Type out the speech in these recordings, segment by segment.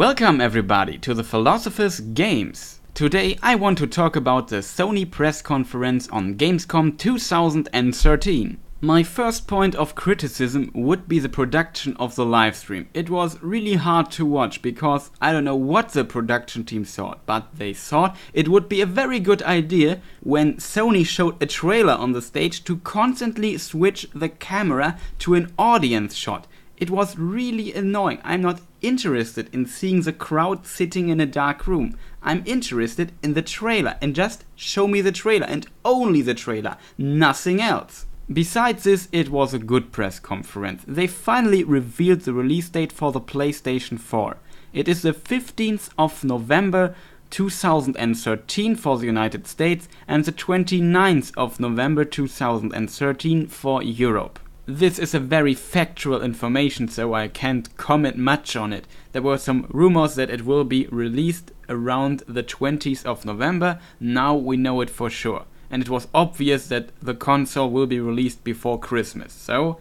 Welcome everybody to the Philosopher's Games. Today I want to talk about the Sony Press conference on Gamescom 2013. My first point of criticism would be the production of the livestream. It was really hard to watch because I don't know what the production team thought, but they thought it would be a very good idea when Sony showed a trailer on the stage to constantly switch the camera to an audience shot. It was really annoying. I'm not interested in seeing the crowd sitting in a dark room. I'm interested in the trailer and just show me the trailer and only the trailer, nothing else. Besides this, it was a good press conference. They finally revealed the release date for the PlayStation 4. It is the 15th of November 2013 for the United States and the 29th of November 2013 for Europe. This is a very factual information, so I can't comment much on it. There were some rumors that it will be released around the 20th of November. Now we know it for sure. And it was obvious that the console will be released before Christmas. So,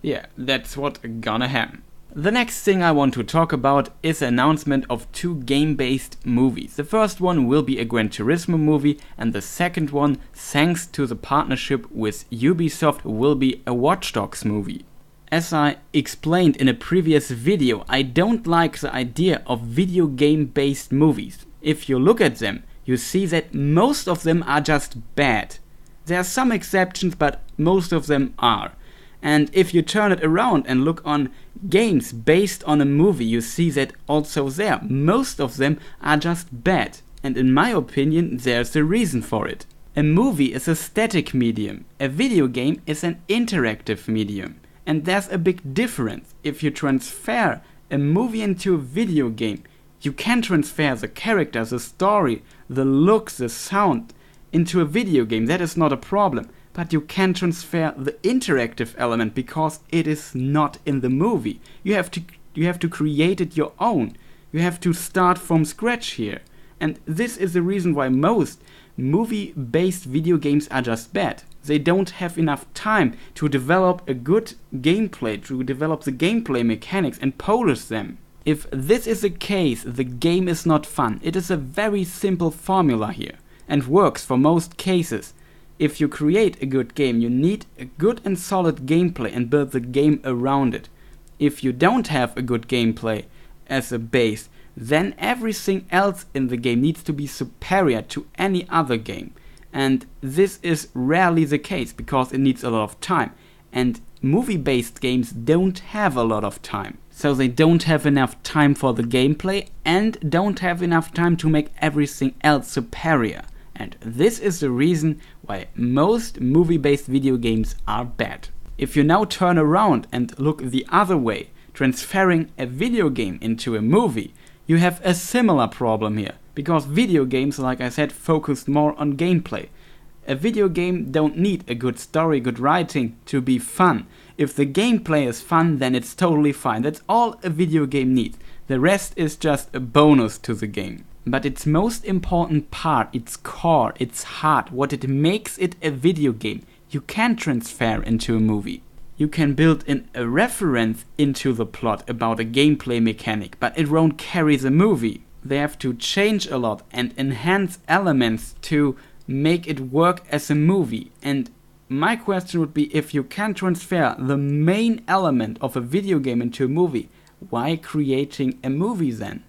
yeah, that's what's gonna happen. The next thing I want to talk about is the announcement of two game-based movies. The first one will be a Gran Turismo movie, and the second one, thanks to the partnership with Ubisoft, will be a Watchdogs movie. As I explained in a previous video, I don't like the idea of video game-based movies. If you look at them, you see that most of them are just bad. There are some exceptions, but most of them are. And if you turn it around and look on games based on a movie, you see that also there, most of them are just bad. And in my opinion, there's a reason for it. A movie is a static medium. A video game is an interactive medium. And there's a big difference. If you transfer a movie into a video game, you can transfer the character, the story, the look, the sound into a video game. That is not a problem. But you can transfer the interactive element because it is not in the movie. You have to create it your own. You have to start from scratch here. And this is the reason why most movie-based video games are just bad. They don't have enough time to develop a good gameplay, to develop the gameplay mechanics and polish them. If this is the case, the game is not fun. It is a very simple formula here and works for most cases. If you create a good game, you need a good and solid gameplay and build the game around it. If you don't have a good gameplay as a base, then everything else in the game needs to be superior to any other game. And this is rarely the case because it needs a lot of time. And movie-based games don't have a lot of time. So they don't have enough time for the gameplay and don't have enough time to make everything else superior. And this is the reason why most movie-based video games are bad. If you now turn around and look the other way, transferring a video game into a movie, you have a similar problem here. Because video games, like I said, focus more on gameplay. A video game don't need a good story, good writing to be fun. If the gameplay is fun, then it's totally fine. That's all a video game needs. The rest is just a bonus to the game. But its most important part, its core, its heart, what it makes it a video game, you can transfer into a movie. You can build in a reference into the plot about a gameplay mechanic, but it won't carry the movie. They have to change a lot and enhance elements to make it work as a movie. And my question would be, if you can transfer the main element of a video game into a movie, why creating a movie then?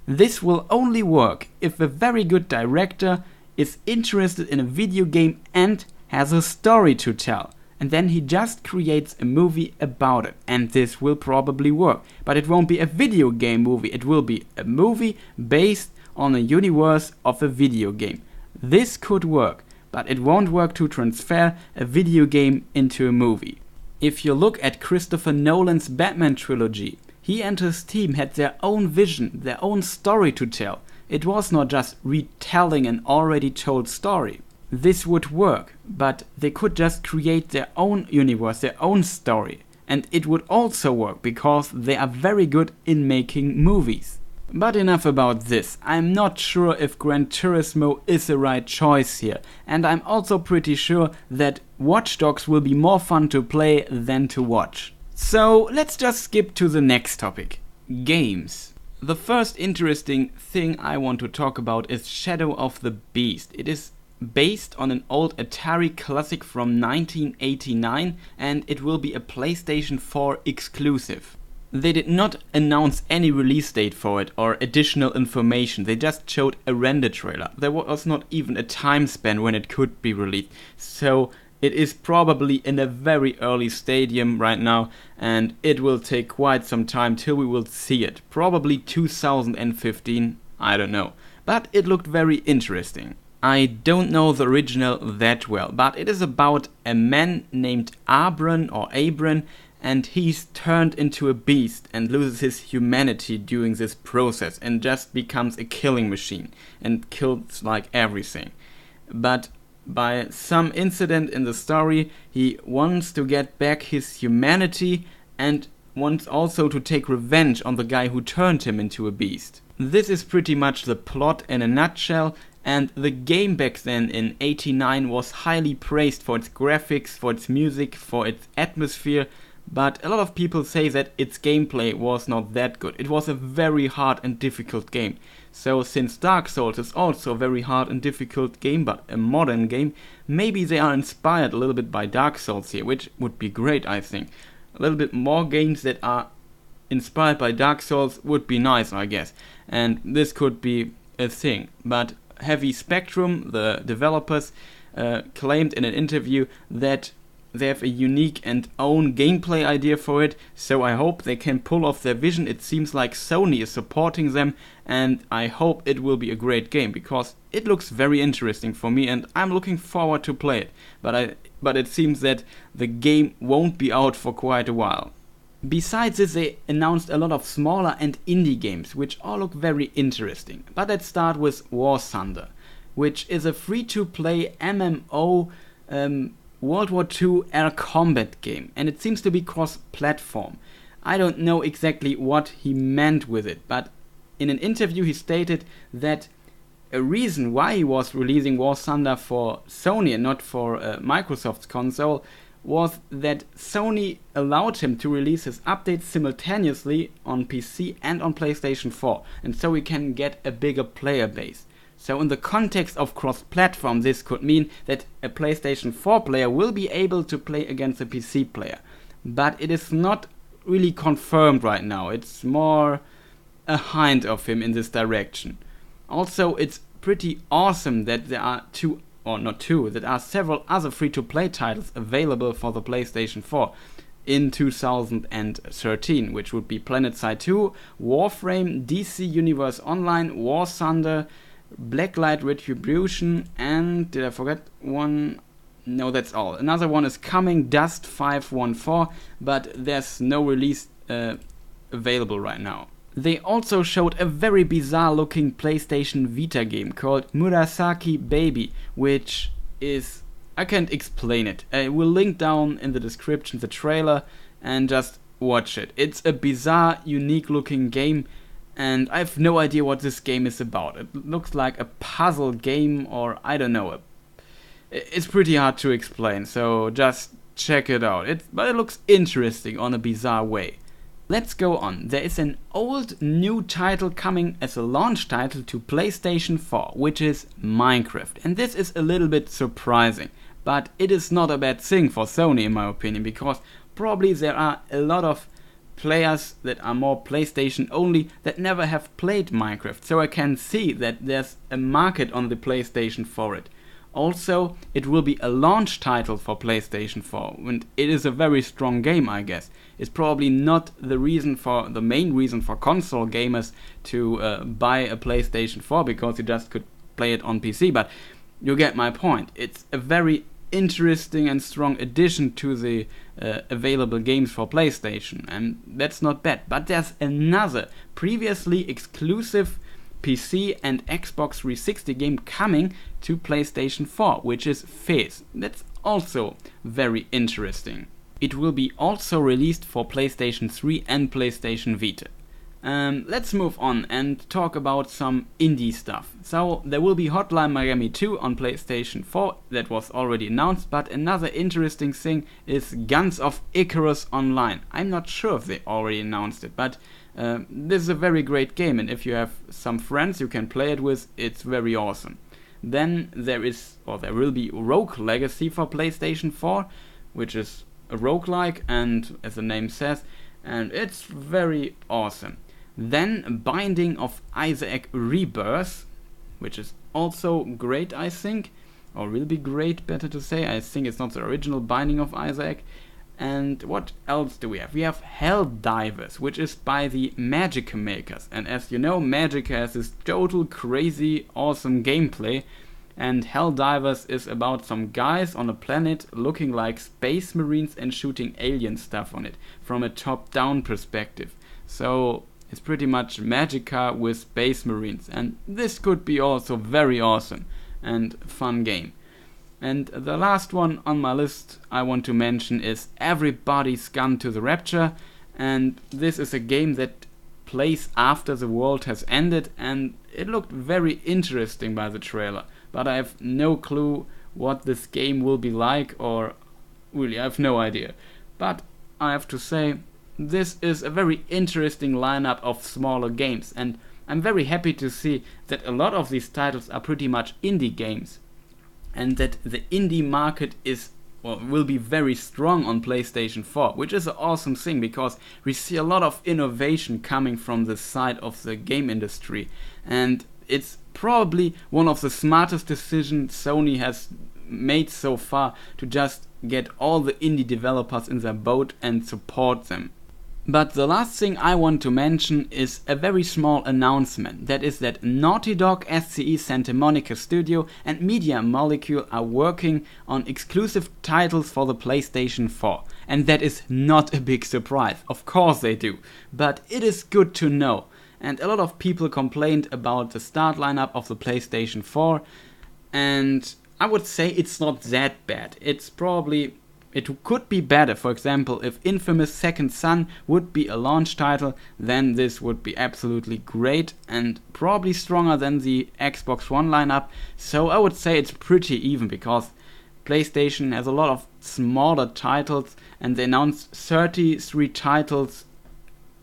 This will only work if a very good director is interested in a video game and has a story to tell. And then he just creates a movie about it. And this will probably work. But it won't be a video game movie. It will be a movie based on a universe of a video game. This could work, but it won't work to transfer a video game into a movie. If you look at Christopher Nolan's Batman trilogy, he and his team had their own vision, their own story to tell. It was not just retelling an already told story. This would work, but they could just create their own universe, their own story. And it would also work because they are very good in making movies. But enough about this. I'm not sure if Gran Turismo is the right choice here. And I'm also pretty sure that Watchdogs will be more fun to play than to watch. So let's just skip to the next topic. Games. The first interesting thing I want to talk about is Shadow of the Beast. It is based on an old Atari classic from 1989 and it will be a PlayStation 4 exclusive. They did not announce any release date for it or additional information, they just showed a render trailer. There was not even a time span when it could be released, so it is probably in a very early stadium right now and it will take quite some time till we will see it. Probably 2015, I don't know. But it looked very interesting. I don't know the original that well, but it is about a man named Abron, and he's turned into a beast and loses his humanity during this process and just becomes a killing machine and kills like everything. But by some incident in the story, he wants to get back his humanity and wants also to take revenge on the guy who turned him into a beast. This is pretty much the plot in a nutshell, and the game back then in '89 was highly praised for its graphics, for its music, for its atmosphere, but a lot of people say that its gameplay was not that good. It was a very hard and difficult game. So since Dark Souls is also a very hard and difficult game, but a modern game, maybe they are inspired a little bit by Dark Souls here, which would be great, I think. A little bit more games that are inspired by Dark Souls would be nice, I guess. And this could be a thing. But Heavy Spectrum, the developers, claimed in an interview that they have a unique and own gameplay idea for it, so I hope they can pull off their vision. It seems like Sony is supporting them, and I hope it will be a great game, because it looks very interesting for me and I'm looking forward to play it. But it seems that the game won't be out for quite a while. Besides this, they announced a lot of smaller and indie games, which all look very interesting. But let's start with War Thunder, which is a free-to-play MMO World War II air combat game, and it seems to be cross-platform. I don't know exactly what he meant with it, but in an interview he stated that a reason why he was releasing War Thunder for Sony and not for Microsoft's console was that Sony allowed him to release his updates simultaneously on PC and on PlayStation 4, and so he can get a bigger player base. So in the context of cross-platform, this could mean that a PlayStation 4 player will be able to play against a PC player. But it is not really confirmed right now. It's more a hint of him in this direction. Also, it's pretty awesome that there are several other free-to-play titles available for the PlayStation 4 in 2013, which would be PlanetSide 2, Warframe, DC Universe Online, War Thunder, Blacklight Retribution, and did I forget one? No, that's all. Another one is coming, Dust 514, but there's no release available right now. They also showed a very bizarre looking PlayStation Vita game called Murasaki Baby, which is... I can't explain it. I will link down in the description the trailer and just watch it. It's a bizarre, unique looking game, and I have no idea what this game is about. It looks like a puzzle game, or I don't know. It's pretty hard to explain, so just check it out. But it looks interesting on a bizarre way. Let's go on. There is an old new title coming as a launch title to PlayStation 4, which is Minecraft. And this is a little bit surprising, but it is not a bad thing for Sony in my opinion, because probably there are a lot of players that are more PlayStation only that never have played Minecraft, so I can see that there's a market on the PlayStation for it. Also, it will be a launch title for PlayStation 4, and it is a very strong game, I guess. It's probably not the main reason for console gamers to buy a PlayStation 4, because you just could play it on PC, but you get my point. It's a very interesting and strong addition to the available games for PlayStation, and that's not bad. But there's another previously exclusive PC and Xbox 360 game coming to PlayStation 4, which is Fez. That's also very interesting. It will be also released for PlayStation 3 and PlayStation Vita. Let's move on and talk about some indie stuff. So there will be Hotline Miami 2 on PlayStation 4, that was already announced, but another interesting thing is Guns of Icarus Online. I'm not sure if they already announced it, but this is a very great game, and if you have some friends you can play it with, it's very awesome. Then there will be Rogue Legacy for PlayStation 4, which is a roguelike, and as the name says, and it's very awesome. Then Binding of Isaac Rebirth, which is also great, I think, or will be great, better to say. I think it's not the original Binding of Isaac. And what else do we have? We have Helldivers, which is by the Magica makers. And as you know, Magica has this total crazy awesome gameplay. And Helldivers is about some guys on a planet looking like space marines and shooting alien stuff on it from a top-down perspective. So it's pretty much Magica with space marines, and this could be also very awesome and fun game. And the last one on my list I want to mention is Everybody's Gone to the Rapture, and this is a game that plays after the world has ended, and it looked very interesting by the trailer, but I have no clue what this game will be like, or really I have no idea. But I have to say, this is a very interesting lineup of smaller games, and I'm very happy to see that a lot of these titles are pretty much indie games, and that the indie market will be very strong on PlayStation 4, which is an awesome thing, because we see a lot of innovation coming from the side of the game industry, and it's probably one of the smartest decisions Sony has made so far, to just get all the indie developers in their boat and support them. But the last thing I want to mention is a very small announcement. That is that Naughty Dog, SCE Santa Monica Studio and Media Molecule are working on exclusive titles for the PlayStation 4. And that is not a big surprise. Of course they do. But it is good to know. And a lot of people complained about the start lineup of the PlayStation 4. And I would say it's not that bad. It could be better. For example, if Infamous Second Son would be a launch title, then this would be absolutely great and probably stronger than the Xbox One lineup. So I would say it's pretty even, because PlayStation has a lot of smaller titles, and they announced 33 titles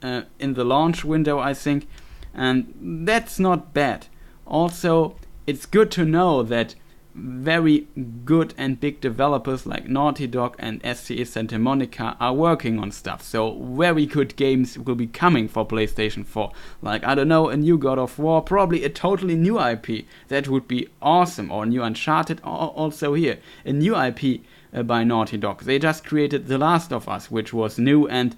in the launch window, I think, and that's not bad. Also, it's good to know that very good and big developers like Naughty Dog and SCE Santa Monica are working on stuff, so very good games will be coming for PlayStation 4, like, I don't know, a new God of War, probably a totally new IP, that would be awesome, or a new Uncharted, or also here, a new IP by Naughty Dog. They just created The Last of Us, which was new and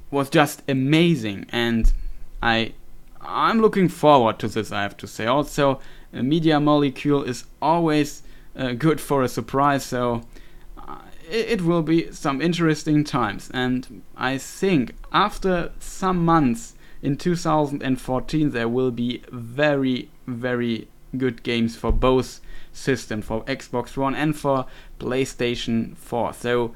was just amazing, and I'm looking forward to this, I have to say. Also, Media Molecule is always good for a surprise, so it will be some interesting times. And I think after some months in 2014 there will be very, very good games for both systems, for Xbox One and for PlayStation 4. So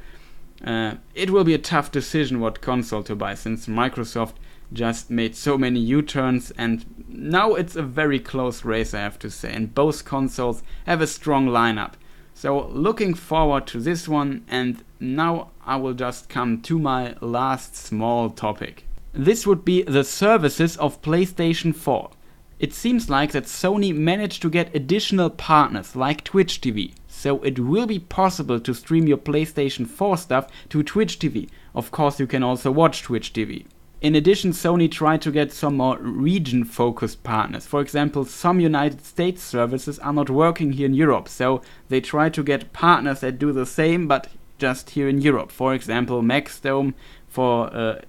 it will be a tough decision what console to buy, since Microsoft just made so many U-turns, and now it's a very close race, I have to say, and both consoles have a strong lineup. So looking forward to this one, and now I will just come to my last small topic. This would be the services of PlayStation 4. It seems like that Sony managed to get additional partners like Twitch TV, so it will be possible to stream your PlayStation 4 stuff to Twitch TV. Of course, you can also watch Twitch TV. In addition, Sony tried to get some more region-focused partners. For example, some United States services are not working here in Europe, so they try to get partners that do the same, but just here in Europe. For example, Maxdome,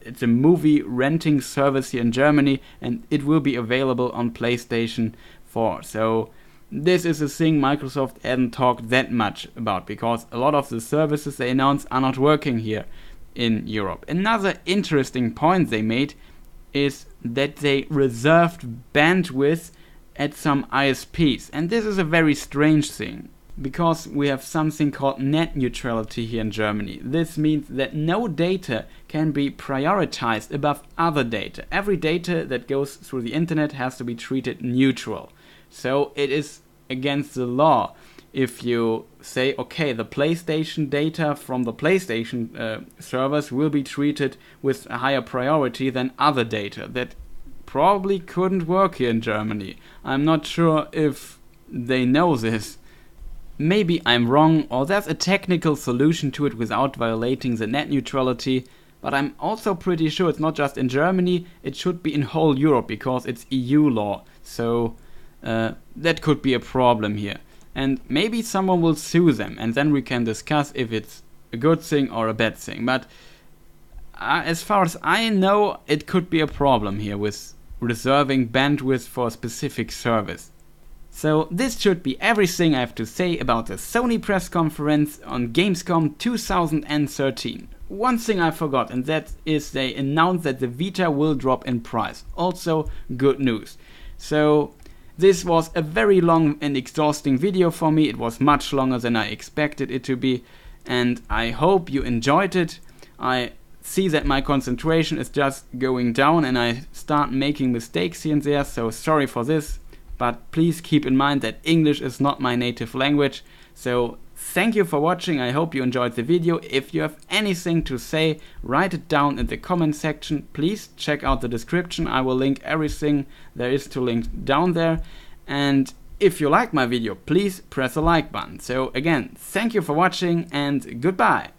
it's a movie renting service here in Germany, and it will be available on PlayStation 4. So this is a thing Microsoft hasn't talked that much about, because a lot of the services they announced are not working here in Europe. Another interesting point they made is that they reserved bandwidth at some ISPs, and this is a very strange thing, because we have something called net neutrality here in Germany. This means that no data can be prioritized above other data. Every data that goes through the internet has to be treated neutral. So it is against the law if you say, okay, the PlayStation data from the PlayStation servers will be treated with a higher priority than other data. That probably couldn't work here in Germany. I'm not sure if they know this. Maybe I'm wrong, or there's a technical solution to it without violating the net neutrality, but I'm also pretty sure it's not just in Germany, it should be in whole Europe because it's EU law. So that could be a problem here. And maybe someone will sue them, and then we can discuss if it's a good thing or a bad thing. But as far as I know, it could be a problem here with reserving bandwidth for a specific service. So this should be everything I have to say about the Sony press conference on Gamescom 2013. One thing I forgot, and that is they announced that the Vita will drop in price. Also good news. So this was a very long and exhausting video for me. It was much longer than I expected it to be, and I hope you enjoyed it. I see that my concentration is just going down and I start making mistakes here and there, so sorry for this. But please keep in mind that English is not my native language. So thank you for watching. I hope you enjoyed the video. If you have anything to say, write it down in the comment section. Please check out the description. I will link everything there is to link down there. And if you like my video, please press the like button. So again, thank you for watching and goodbye.